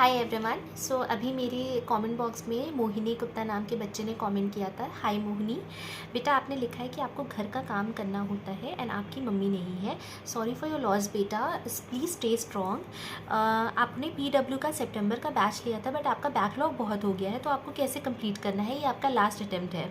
Hi everyone. सो अभी मेरे comment box में मोहिनी गुप्ता नाम के बच्चे ने कमेंट किया था। हाय मोहिनी, बेटा आपने लिखा है कि आपको घर का काम करना होता है एंड आपकी मम्मी नहीं है। सॉरी फॉर योर लॉस बेटा, प्लीज़ स्टे स्ट्रॉन्ग। आपने पीडब्ल्यू का सितंबर का बैच लिया था बट आपका बैकलॉग बहुत हो गया है, तो आपको कैसे कंप्लीट करना है, ये आपका लास्ट अटैम्प्ट है।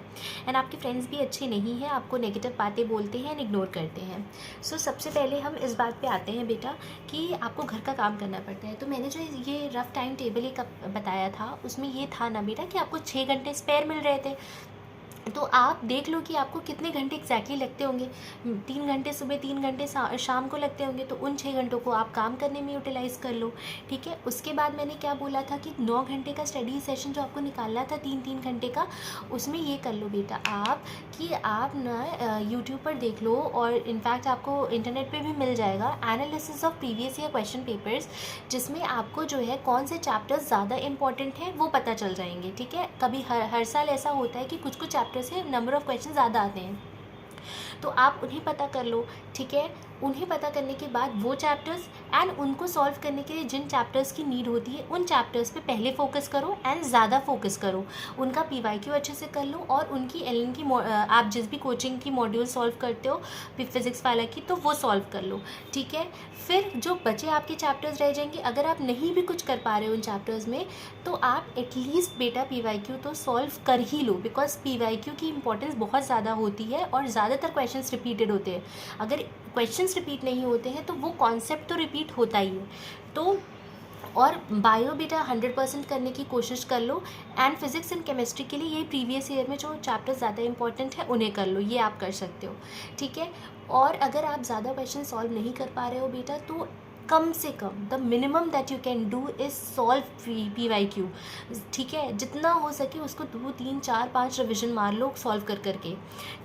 एंड आपके फ्रेंड्स भी अच्छे नहीं हैं, आपको नेगेटिव बातें बोलते हैं एंड इग्नोर करते हैं। सो सबसे पहले हम इस बात पे आते हैं बेटा कि आपको घर का काम करना पड़ता है। तो मैंने जो ये रफ़ टाइम टेबल एक बताया था उसमें ये था ना बेटा कि आपको 6 घंटे स्पेयर मिल रहे थे। तो आप देख लो कि आपको कितने घंटे एग्जैक्टली लगते होंगे। 3 घंटे सुबह, 3 घंटे शाम को लगते होंगे, तो उन 6 घंटों को आप काम करने में यूटिलाइज़ कर लो। ठीक है। उसके बाद मैंने क्या बोला था कि 9 घंटे का स्टडी सेशन जो आपको निकालना था 3-3 घंटे का, उसमें ये कर लो बेटा आप कि आप ना यूट्यूब पर देख लो, और इनफैक्ट आपको इंटरनेट पे भी मिल जाएगा analysis of previous year question papers, जिसमें आपको जो है कौन से चैप्टर्स ज़्यादा इंपॉर्टेंट हैं वो पता चल जाएंगे। ठीक है। कभी हर साल ऐसा होता है कि कुछ कुछ चैप्टर से नंबर ऑफ़ क्वेश्चन ज़्यादा आते हैं, तो आप उन्हें पता कर लो। ठीक है। उन्हें पता करने के बाद वो चैप्टर्स एंड उनको सॉल्व करने के लिए जिन चैप्टर्स की नीड होती है उन चैप्टर्स पे पहले फोकस करो एंड ज़्यादा फोकस करो। उनका पीवाईक्यू अच्छे से कर लो, और उनकी एलएन की आप जिस भी कोचिंग की मॉड्यूल सॉल्व करते हो फिजिक्स वाला की, तो वो सॉल्व कर लो। ठीक है। फिर जो बचे आपके चैप्टर्स रह जाएंगे, अगर आप नहीं भी कुछ कर पा रहे हो उन चैप्टर्स में, तो आप एटलीस्ट बेटा पीवाईक्यू तो सॉल्व कर ही लो, बिकॉज पीवाईक्यू की इंपॉर्टेंस बहुत ज़्यादा होती है और ज़्यादातर क्वेश्चंस रिपीटेड होते हैं। अगर क्वेश्चंस रिपीट नहीं होते हैं तो वो कॉन्सेप्ट तो रिपीट होता ही है। तो और बायो बेटा 100% करने की कोशिश कर लो, एंड फिजिक्स एंड केमिस्ट्री के लिए ये प्रीवियस ईयर में जो चैप्टर्स ज़्यादा इंपॉर्टेंट है उन्हें कर लो, ये आप कर सकते हो। ठीक है। और अगर आप ज़्यादा क्वेश्चन सॉल्व नहीं कर पा रहे हो बेटा, तो कम से come the minimum that you can do is solve PYQ. ठीक है। जितना हो सके उसको 2-3-4-5 रिविजन मार लो सॉल्व कर करके।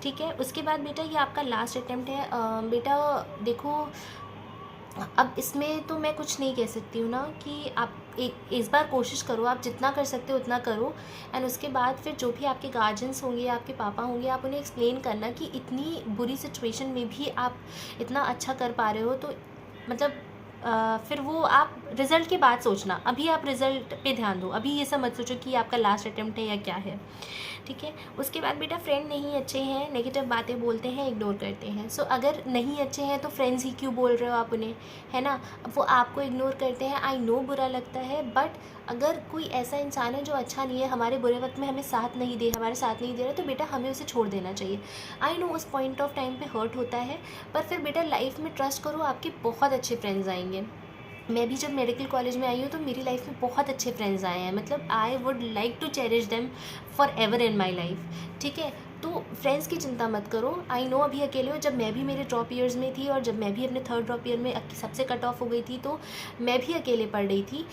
ठीक है। उसके बाद बेटा ये आपका लास्ट अटैम्प्ट है। बेटा देखो, अब इसमें तो मैं कुछ नहीं कह सकती हूँ ना, कि आप इस बार कोशिश करो, आप जितना कर सकते हो उतना करो। एंड उसके बाद फिर जो भी आपके गार्जियंस होंगे, आपके पापा होंगे, आप उन्हें एक्सप्लेन करना कि इतनी बुरी सिचुएशन में भी आप इतना अच्छा कर पा रहे हो, तो मतलब फिर वो आप रिज़ल्ट के बाद सोचना। अभी आप रिज़ल्ट पे ध्यान दो, अभी ये सब मत सोचो कि आपका लास्ट अटैम्प्ट है या क्या है। ठीक है। उसके बाद बेटा फ्रेंड नहीं अच्छे हैं, नेगेटिव बातें बोलते हैं, इग्नोर करते हैं। सो अगर नहीं अच्छे हैं तो फ्रेंड्स ही क्यों बोल रहे हो आप उन्हें, है ना। वो आपको इग्नोर करते हैं, आई नो बुरा लगता है, बट अगर कोई ऐसा इंसान है जो अच्छा नहीं है, हमारे बुरे वक्त में हमें हमारे साथ नहीं दे रहा, तो बेटा हमें उसे छोड़ देना चाहिए। आई नो उस पॉइंट ऑफ टाइम पे हर्ट होता है, पर फिर बेटा लाइफ में ट्रस्ट करो, आपके बहुत अच्छे फ्रेंड्स आएंगे। मैं भी जब मेडिकल कॉलेज में आई हूँ तो मेरी लाइफ में बहुत अच्छे फ्रेंड्स आए हैं, मतलब I would like to cherish them forever in my life. ठीक है। तो फ्रेंड्स की चिंता मत करो। आई नो अभी अकेले हो, जब मैं भी मेरे ड्रॉप ईयर्स में थी और जब मैं भी अपने थर्ड ड्रॉप ईयर में सबसे कट ऑफ हो गई थी, तो मैं भी अकेले पढ़ रही थी।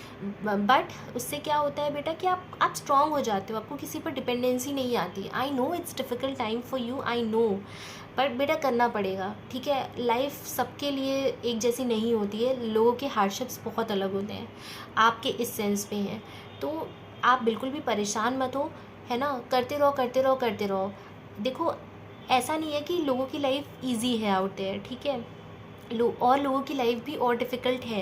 बट उससे क्या होता है बेटा कि आप स्ट्रांग हो जाते हो, आपको किसी पर डिपेंडेंसी नहीं आती। I know it's difficult time for you, I know, but बेटा करना पड़ेगा। ठीक है। लाइफ सबके लिए एक जैसी नहीं होती है, लोगों के हार्डशिप्स बहुत अलग होते हैं, आपके इस सेंस पे हैं। तो आप बिल्कुल भी परेशान मत हो, है ना। करते रहो करते रहो करते रहो। देखो, ऐसा नहीं है कि लोगों की लाइफ इजी है आउट देयर। ठीक है। लोगों की लाइफ भी और डिफ़िकल्ट है,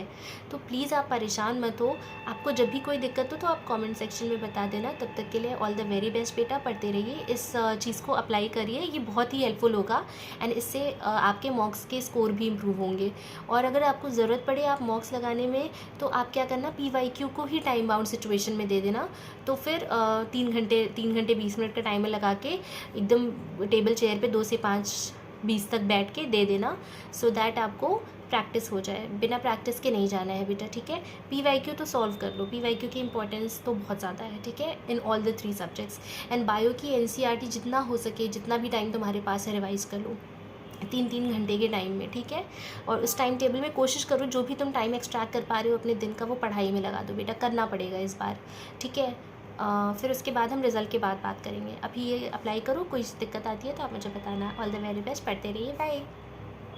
तो प्लीज़ आप परेशान मत हो। आपको जब भी कोई दिक्कत हो तो आप कमेंट सेक्शन में बता देना। तब तक के लिए ऑल द वेरी बेस्ट बेटा, पढ़ते रहिए, इस चीज़ को अप्लाई करिए, ये बहुत ही हेल्पफुल होगा, एंड इससे आपके मॉक्स के स्कोर भी इम्प्रूव होंगे। और अगर आपको ज़रूरत पड़े आप मॉक्स लगाने में, तो आप क्या करना, पीवाईक्यू को ही टाइम बाउंड सिचुएशन में दे देना। तो फिर 3 घंटे 20 मिनट का टाइमर लगा के एकदम टेबल चेयर पे 2 से 5-20 तक बैठ के दे देना, सो दैट आपको प्रैक्टिस हो जाए। बिना प्रैक्टिस के नहीं जाना है बेटा। ठीक है। पीवाईक्यू तो सॉल्व कर लो, पीवाईक्यू की इंपॉर्टेंस तो बहुत ज़्यादा है। ठीक है। In all the 3 subjects. And bio की एनसीईआरटी जितना हो सके, जितना भी टाइम तुम्हारे पास है, रिवाइज़ कर लो 3-3 घंटे के टाइम में। ठीक है। और उस टाइम टेबल में कोशिश करो जो भी तुम टाइम एक्सट्रैक्ट कर पा रहे हो अपने दिन का, वो पढ़ाई में लगा दो बेटा, करना पड़ेगा इस बार। ठीक है। फिर उसके बाद हम रिज़ल्ट के बाद बात करेंगे। अभी ये अप्लाई करो, कोई दिक्कत आती है तो आप मुझे बताना। ऑल द वेरी बेस्ट, पढ़ते रहिए, बाय।